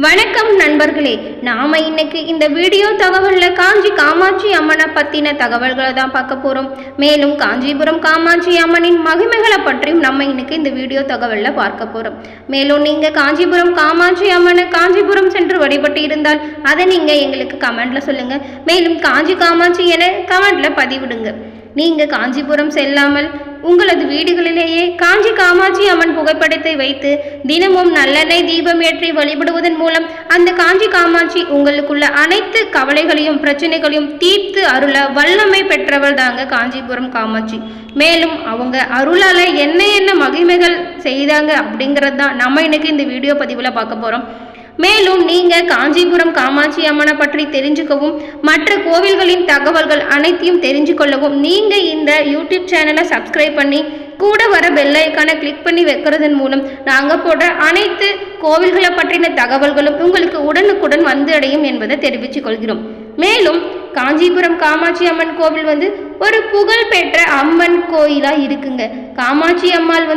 வணக்கம் நண்பர்களே, நாம இன்னைக்கு இந்த வீடியோ தகவல்ல காஞ்சி காமாட்சி அம்மனை பத்தின தகவல்களை தான் பார்க்க போறோம். மேலும் காஞ்சிபுரம் காமாட்சி அம்மனின் மகிமைகளை பற்றியும் நம்ம இன்னைக்கு இந்த வீடியோ தகவல்ல பார்க்க போறோம். மேலும் நீங்க காஞ்சிபுரம் காமாட்சி அம்மனை காஞ்சிபுரம் சென்று வழிபட்டு இருந்தால் அதை நீங்க எங்களுக்கு கமெண்ட்ல சொல்லுங்க. மேலும் காஞ்சி காமாட்சி என கமெண்ட்ல பதிவிடுங்க. நீங்க காஞ்சிபுரம் செல்லாமல் உங்களது வீடுகளிலேயே காஞ்சி காமாட்சி அம்மன் புகைப்படத்தை வைத்து தினமும் நல்லெண்ணெய் தீபம் ஏற்றி வழிபடுவதன் மூலம் அந்த காஞ்சி காமாட்சி உங்களுக்குள்ள அனைத்து கவலைகளையும் பிரச்சனைகளையும் தீர்த்து அருள வல்லமை பெற்றவள் தாங்க காஞ்சிபுரம் காமாட்சி. மேலும் அவங்க அருளால என்ன மகிமைகள் செய்தாங்க அப்படிங்கிறது தான் நம்ம இன்னைக்கு இந்த வீடியோ பதிவில் பார்க்க போறோம். மேலும் நீங்க காஞ்சிபுரம் காமாட்சி அம்மனை பற்றி தெரிஞ்சுக்கவும் மற்ற கோவில்களின் தகவல்கள் அனைத்தையும் தெரிஞ்சு கொள்ளவும் நீங்க இந்த யூடியூப் சேனலை சப்ஸ்கிரைப் பண்ணி கூட வர பெல் ஐக்கானை கிளிக் பண்ணி வைக்கிறதன் மூலம் நாங்கள் போடுற அனைத்து கோவில்களை பற்றின தகவல்களும் உங்களுக்கு உடனுக்குடன் வந்து அடையும் என்பதை தெரிவித்துக் கொள்கிறோம். மேலும் காஞ்சிபுரம் காமாட்சி அம்மன் கோவில் ஒரு புகழ்பெற்ற அம்மன் கோயிலாக இருக்குங்க. காமாட்சி அம்மாள்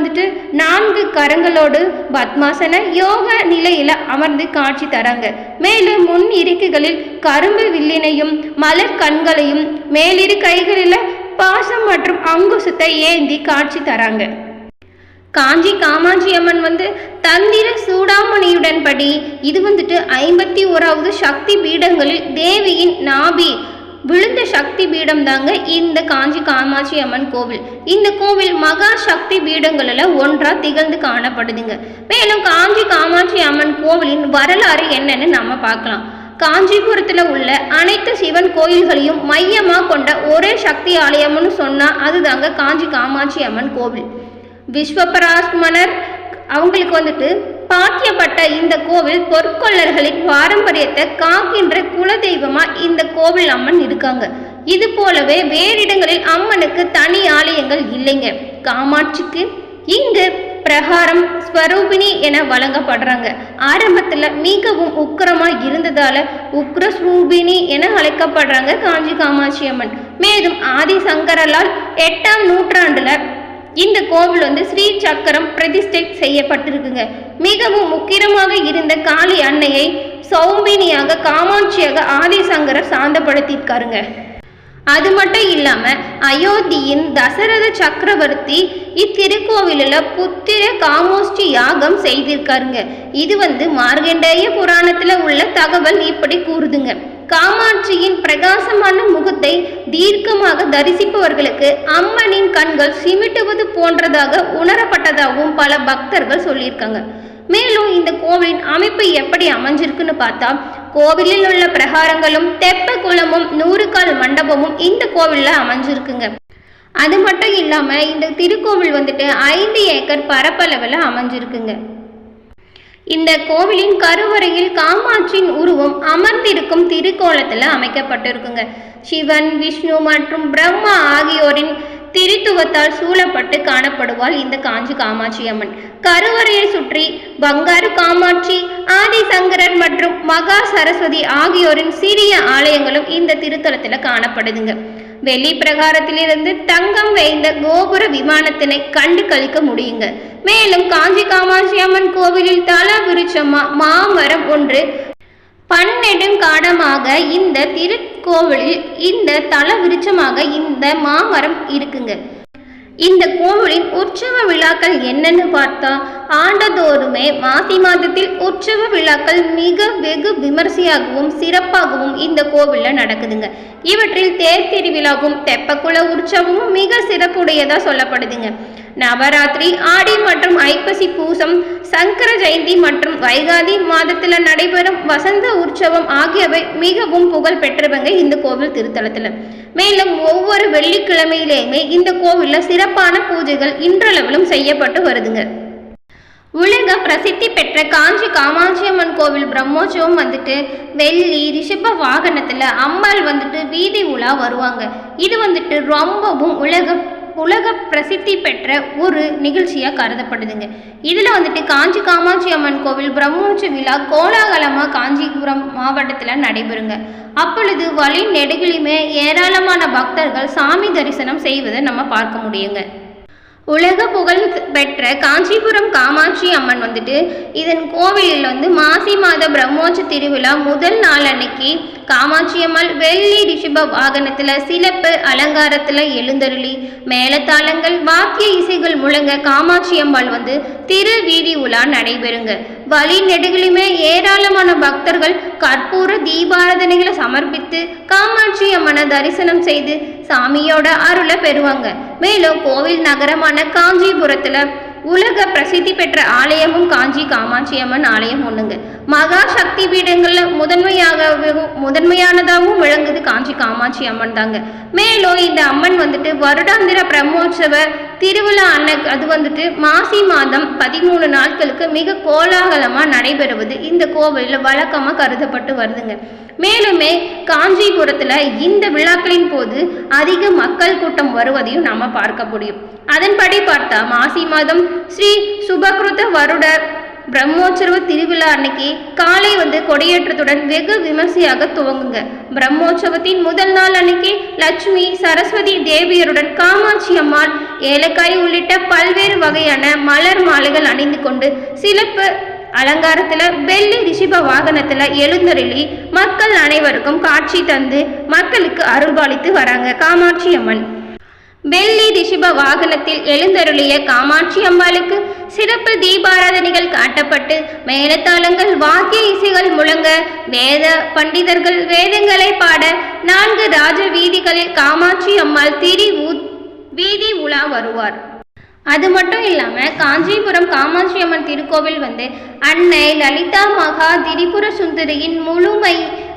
4 கரங்களோடு பத்மாசன யோக நிலையில அமர்ந்து காட்சி தராங்க. மேலும் முன் இருக்கைகளில் கரும்பு வில்லினையும் மலர் கண்களையும் மேலிரு கைகளில் பாசம் மற்றும் அங்குசத்தை ஏந்தி காட்சி தராங்க. காஞ்சி காமாட்சி அம்மன் தந்திர சூடாமணியுடன் படி இது 51வது சக்தி பீடங்களில் தேவியின் நாபி விழுந்த சக்தி பீடம் தாங்க இந்த காஞ்சி காமாட்சி அம்மன் கோவில். இந்த கோவில் மகா சக்தி பீடங்களில் ஒன்றா திகழ்ந்து காணப்படுதுங்க. மேலும் காஞ்சி காமாட்சி அம்மன் கோவிலின் வரலாறு என்னன்னு நம்ம பார்க்கலாம். காஞ்சிபுரத்தில் உள்ள அனைத்து சிவன் கோயில்களையும் மையமாக கொண்ட ஒரே சக்தி ஆலயம்னு சொன்னால் அதுதாங்க காஞ்சி காமாட்சி அம்மன் கோவில். விஸ்வபராஸ்மனர் அவங்களுக்கு பாக்கியப்பட்ட இந்த கோவில் பொற்கொள்ளர்களின் பாரம்பரியத்தை காக்கின்ற குலதெய்வமா இந்த கோவில் அம்மன் இருக்காங்க. இது போலவே வேறு இடங்களில் அம்மனுக்கு தனி ஆலயங்கள் இல்லைங்க. காமாட்சிக்கு இங்கு பிரகாரம் ஸ்வரூபிணி என வழங்கப்படுறாங்க. ஆரம்பத்தில் மிகவும் உக்கிரமா இருந்ததால உக்ரஸ்வரூபிணி என அழைக்கப்படுறாங்க காஞ்சி காமாட்சி அம்மன். மேலும் ஆதிசங்கரால் 8ஆம் நூற்றாண்டுல இந்த கோவில் ஸ்ரீ சக்கரம் பிரதிஷ்டை செய்யப்பட்டிருக்குங்க. மிகவும் முக்கியமாக இருந்த காளி அன்னையை சௌம்பினியாக காமாட்சியாக ஆதிசங்கரர் சாந்தப்படுத்தியிருக்காருங்க. அது மட்டும் இல்லாம அயோத்தியின் தசரத சக்கரவர்த்தி இத்திருக்கோவிலில் புத்திர காமோஷ்டி யாகம் செய்திருக்காருங்க. இது மார்கண்டேய புராணத்துல உள்ள தகவல் இப்படி கூறுதுங்க. காமாட்சியின் பிரகாசமான முகத்தை தீர்க்கமாக தரிசிப்பவர்களுக்கு அம்மனின் கண்கள் சிமிட்டுவது போன்றதாக உணரப்பட்டதாகவும் பல பக்தர்கள் சொல்லியிருக்காங்க. மேலும் இந்த கோவிலின் அமைப்பு எப்படி அமைஞ்சிருக்குன்னு பார்த்தா கோவிலில் உள்ள பிரகாரங்களும் தெப்ப குளமும் 100 கால் மண்டபமும் இந்த கோவில்ல அமைஞ்சிருக்குங்க. அது மட்டும் இல்லாம இந்த திருக்கோவில் 5 ஏக்கர் பரப்பளவில் அமைஞ்சிருக்குங்க. இந்த கோவிலின் கருவறையில் காமாட்சியின் உருவம் அமர்ந்திருக்கும் திருக்கோலத்தில் அமைக்கப்பட்டிருக்குங்க. சிவன், விஷ்ணு மற்றும் பிரம்மா ஆகியோரின் திரித்துவத்தால் சூழப்பட்டு காணப்படுவாள் இந்த காஞ்சி காமாட்சி அம்மன். கருவறையை சுற்றி பங்காரு காமாட்சி, ஆதிசங்கரர் மற்றும் மகா சரஸ்வதி ஆகியோரின் சிறிய ஆலயங்களும் இந்த திருத்தலத்தில் காணப்படுதுங்க. வெளி பிரகாரத்திலிருந்து தங்கம் வேய்ந்த கோபுர விமானத்தினை கண்டு கழிக்க முடியுங்க. மேலும் காஞ்சி காமாட்சி அம்மன் கோவிலில் தல விருட்சமா மாமரம் ஒன்று பன்னெடுங்காடமாக இந்த திருக்கோவிலில் இந்த தல விருட்சமாக இந்த மாமரம் இருக்குங்க. இந்த கோவிலின் உற்சவ விழாக்கள் என்னன்னு பார்த்தா ஆண்டதோறுமே மாசி மாதத்தில் உற்சவ விழாக்கள் வெகு விமர்சையாகவும் சிறப்பாகவும் இந்த கோவிலில் நடக்குதுங்க. இவற்றில் தேர் திருவிழாவும் தெப்பக்குள உற்சவமும் மிக சிறப்புடையதா சொல்லப்படுதுங்க. நவராத்திரி, ஆடி மற்றும் ஐப்பசி பூசம், சங்கர ஜெயந்தி மற்றும் வைகாதி மாதத்தில் நடைபெறும் வசந்த உற்சவம் ஆகியவை மிகவும் புகழ் பெற்றவங்க இந்த கோவில் திருத்தலத்தில். மேலும் ஒவ்வொரு வெள்ளிக்கிழமையிலேயுமே இந்த கோவிலில் சிறப்பான பூஜைகள் இன்றளவிலும் செய்யப்பட்டு வருதுங்க. உலக பிரசித்தி பெற்ற காஞ்சி காமாட்சி அம்மன் கோவில் பிரம்மோற்சவம் வெள்ளி ரிஷப வாகனத்தில் அம்மாள் வீதி உலா வருவாங்க. இது ரொம்பவும் உலக பிரசித்தி பெற்ற ஒரு நிகழ்ச்சியாக கருதப்படுதுங்க. இதில் காஞ்சி காமாட்சி அம்மன் கோவில் பிரம்மோற்சவ விழா கோலாகலமாக காஞ்சிபுரம் மாவட்டத்தில் நடைபெறுங்க. அப்பொழுது வழி நெடுகிலுமே ஏராளமான பக்தர்கள் சாமி தரிசனம் செய்வதை நம்ம பார்க்க முடியுங்க. உலக புகழ் பெற்ற காஞ்சிபுரம் காமாட்சி அம்மன் வந்துட்டு இதன் கோவிலில் மாசி மாத பிரம்மோற்ச திருவிழா முதல் நாள் அன்னைக்கு காமாட்சி அம்மாள் வெள்ளி ரிஷப வாகனத்தில் சிறப்பு அலங்காரத்தில் எழுந்தருளி மேலத்தாளங்கள் வாக்கிய இசைகள் முழங்க காமாட்சி அம்மாள் திரு வீதி உலா நடைபெறுங்க. வழி நெடுகிலுமே ஏராளமான பக்தர்கள் கற்பூர தீபாராதனைகளை சமர்ப்பித்து காமாட்சி அம்மனை தரிசனம் செய்து சாமியோட அருளை பெறுவாங்க. மேலும் கோவில் நகரமான காஞ்சிபுரத்துல உலக பிரசித்தி பெற்ற ஆலயமும் காஞ்சி காமாட்சி அம்மன் ஆலயம் ஒண்ணுங்க. மகா சக்தி பீடங்கள்ல முதன்மையானதாகவும் விளங்குது காஞ்சி காமாட்சி அம்மன் தாங்க. மேலும் இந்த அம்மன் வருடாந்திர பிரம்மோற்சவ திருவிழா அன்னைக்கு அது மாசி மாதம் 13 நாட்களுக்கு மிக கோலாகலமா நடைபெறுவது இந்த கோவிலில் வழக்கமா கருதப்பட்டு வருதுங்க. மேலுமே காஞ்சிபுரத்துல இந்த விழாக்களின் போது அதிக மக்கள் கூட்டம் வருவதையும் நாம பார்க்க முடியும். அதன்படி பார்த்தா மாசி மாதம் ஸ்ரீ சுபகிருத வருட பிரம்மோற்சவ திருவிழா அன்னைக்கு காலை கொடியேற்றத்துடன் வெகு விமர்சையாக துவங்குங்க. பிரம்மோற்சவத்தின் முதல் நாள் அன்னைக்கு லட்சுமி சரஸ்வதி தேவியருடன் காமாட்சி அம்மாள் ஏலக்காய் உள்ளிட்ட பல்வேறு வகையான மலர் மாலைகள் அணிந்து கொண்டு சிறப்பு அலங்காரத்துல வெள்ளி ரிஷப வாகனத்துல எழுந்தருளி மக்கள் அனைவருக்கும் காட்சி தந்து மக்களுக்கு அருள்பாலித்து வராங்க காமாட்சி அம்மன். வெள்ளி ரிஷப வாகனத்தில் எழுந்தருளிய காமாட்சி அம்பாளுக்கு சிறப்பு தீபாராதனைகள் காட்டப்பட்டு மேலத்தாளங்கள் வாக்கிய இசைகள் முழங்க வேத பண்டிதர்கள் வேதங்களை பாட 4 ராஜ வீதிகளில் காமாட்சி அம்மாள் வீதி உலா வருவார். அது மட்டும் இல்லாமல் காஞ்சிபுரம் காமாட்சி அம்மன் திருக்கோவில் அன்னை லலிதா மகா திரிபுர சுந்தரியின் முழுமை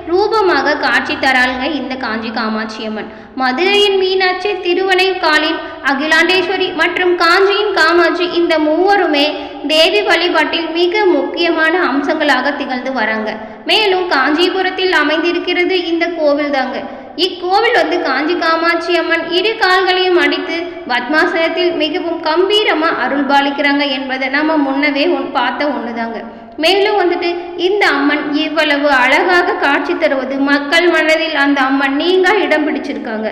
ரூபமாக காட்சி தராளுங்க இந்த காஞ்சி காமாட்சி அம்மன். மதுரையின் மீனாட்சி, திருவனைக்காலின் அகிலாண்டேஸ்வரி மற்றும் காஞ்சியின் காமாட்சி இந்த மூவருமே தேவி வழிபாட்டில் மிக முக்கியமான அம்சங்களாக திகழ்ந்து வராங்க. மேலும் காஞ்சிபுரத்தில் அமைந்திருக்கிறது இந்த கோவில் தாங்க. இக்கோவில் காஞ்சி காமாட்சி அம்மன் 2 கால்களையும் அடித்து பத்மாசனத்தில் மிகவும் கம்பீரமா அருள்பாலிக்கிறாங்க என்பதை நம்ம முன்னவே பார்த்த ஒண்ணுதாங்க. மேலும் இந்த அம்மன் இவ்வளவு அழகாக காட்சி தருவது மக்கள் மனதில் அந்த அம்மன் நீங்க இடம் பிடிச்சிருக்காங்க.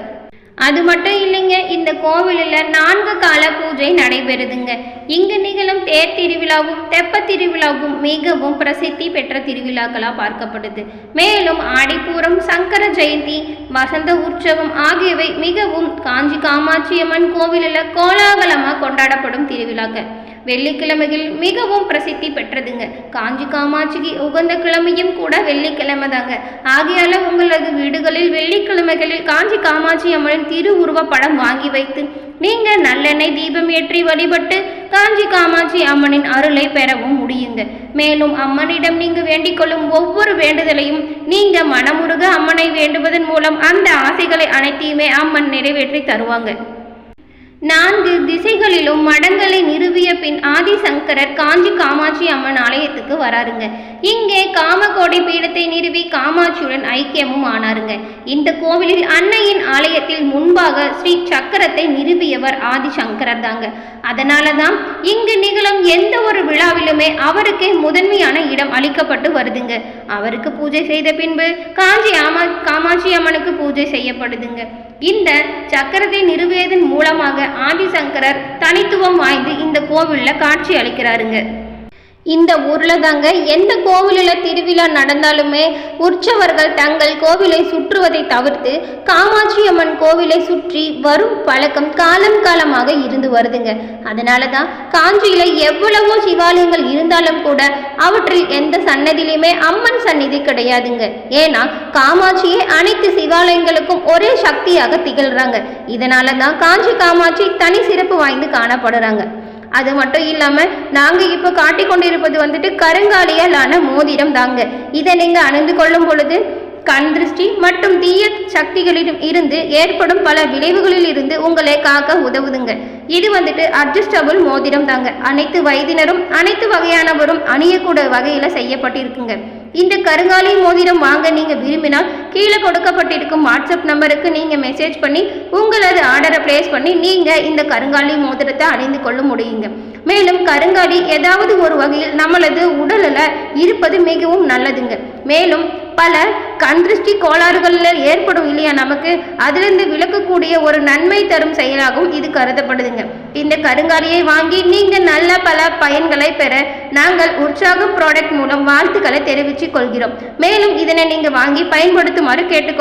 அது மட்டும் இல்லைங்க, இந்த கோவிலில் 4 கால பூஜை நடைபெறுதுங்க. இங்கு நிகழும் தேர் திருவிழாவும் தெப்ப திருவிழாவும் மிகவும் பிரசித்தி பெற்ற திருவிழாக்களாக பார்க்கப்படுது. மேலும் ஆடிப்பூரம், சங்கர ஜெயந்தி, வசந்த உற்சவம் ஆகியவை மிகவும் காஞ்சி காமாட்சி அம்மன் கோவிலில் கோலாகலமாக கொண்டாடப்படும் திருவிழாக்கள். வெள்ளிக்கிழமைகள் மிகவும் பிரசித்தி பெற்றதுங்க. காஞ்சி காமாட்சிக்கு உகந்த கிழமையும் கூட வெள்ளிக்கிழமை தாங்க. ஆகையால உங்களது வீடுகளில் வெள்ளிக்கிழமைகளில் காஞ்சி காமாட்சி அம்மனின் திரு உருவ படம் வாங்கி வைத்து நீங்க நல்லெண்ணெய் தீபம் ஏற்றி வழிபட்டு காஞ்சி காமாட்சி அம்மனின் அருளை பெறவும் முடியுங்க. மேலும் அம்மனிடம் நீங்க வேண்டிக் கொள்ளும் ஒவ்வொரு வேண்டுதலையும் நீங்க மனமுருக அம்மனை வேண்டுவதன் மூலம் அந்த ஆசைகளை அனைத்தையுமே அம்மன் நிறைவேற்றி தருவாங்க. 4 திசைகளிலும் மடங்களை நிறுவிய பின் ஆதிசங்கரர் காஞ்சி காமாட்சி அம்மன் ஆலயத்துக்கு வராருங்க. இங்கே காமகோடி பீடத்தை நிறுவி காமாட்சியுடன் ஐக்கியமும் ஆனாருங்க. இந்த கோவிலில் அன்னையின் ஆலயத்தில் முன்பாக ஸ்ரீ சக்கரத்தை நிறுவியவர் ஆதிசங்கரர் தாங்க. அதனால தான் இங்கு நிகழும் எந்த ஒரு விழாவிலுமே அவருக்கே முதன்மையான இடம் அளிக்கப்பட்டு வருதுங்க. அவருக்கு பூஜை செய்த பின்பு காமாட்சி அம்மனுக்கு பூஜை செய்யப்படுதுங்க. இந்த சக்கரத்தை நிறுவியதன் மூலமாக ஆதிசங்கரர் தனித்துவம் வாய்ந்து இந்த கோவில்ல காட்சி அளிக்கிறாருங்க. இந்த ஊர்ல தாங்க எந்த கோவிலில் திருவிழா நடந்தாலுமே உற்சவர்கள் தங்கள் கோவிலை சுற்றுவதை தவிர்த்து காமாட்சி அம்மன் கோவிலை சுற்றி வரும் பழக்கம் காலம் காலமாக இருந்து வருதுங்க. அதனால தான் காஞ்சியில எவ்வளவோ சிவாலயங்கள் இருந்தாலும் கூட அவற்றில் எந்த சன்னதியிலுமே அம்மன் சந்நிதி கிடையாதுங்க. ஏன்னா காமாட்சியே அனைத்து சிவாலயங்களுக்கும் ஒரே சக்தியாக திகழ்றாங்க. இதனால தான் காஞ்சி காமாட்சி தனி சிறப்பு வாய்ந்து காணப்படுறாங்க. அது மட்டும் இல்லாமல் நாங்கள் இப்போ காட்டி கொண்டிருப்பது கருங்காலியாலான மோதிரம் தாங்க. இதை நீங்கள் அணிந்து கொள்ளும் பொழுது கண் திருஷ்டி மற்றும் தீய சக்திகளிலும் இருந்து ஏற்படும் பல விளைவுகளில் இருந்து உங்களை காக்க உதவுதுங்க. இது அட்ஜஸ்டபிள் மோதிரம் தாங்க. அனைத்து வயதினரும் அனைத்து வகையானவரும் அணியக்கூடிய வகையில் செய்யப்பட்டிருக்குங்க. இந்த கருங்காலி மோதிரம் வாங்க நீங்க விரும்பினால் கீழே கொடுக்கப்பட்டிருக்கும் வாட்ஸ்அப் நம்பருக்கு நீங்க மெசேஜ் பண்ணி உங்களது ஆர்டரை பிளேஸ் பண்ணி நீங்க இந்த கருங்காலி மோதிரத்தை அணிந்து கொள்ள முடியுங்க. மேலும் கருங்காலி ஏதாவது ஒரு வகையில் நம்மளது உடலில் இருப்பது மிகவும் நல்லதுங்க. மேலும் பல கண் திருஷ்டி கோளாறுகளில் ஏற்படும் இல்லையா நமக்கு, அதிலிருந்து விலக்கக்கூடிய ஒரு நன்மை தரும் செயலாகவும் இது கருதப்படுதுங்க. இந்த கருங்காலியை வாங்கி நீங்கள் நல்ல பல பயன்களை பெற நாங்கள் உற்சாகம் ப்ராடக்ட் மூலம் வாழ்த்துக்களை தெரிவித்துக் கொள்கிறோம். மேலும் இதனை நீங்கள் வாங்கி பயன்படுத்துமாறு கேட்டுக்கொள்கிறோம்.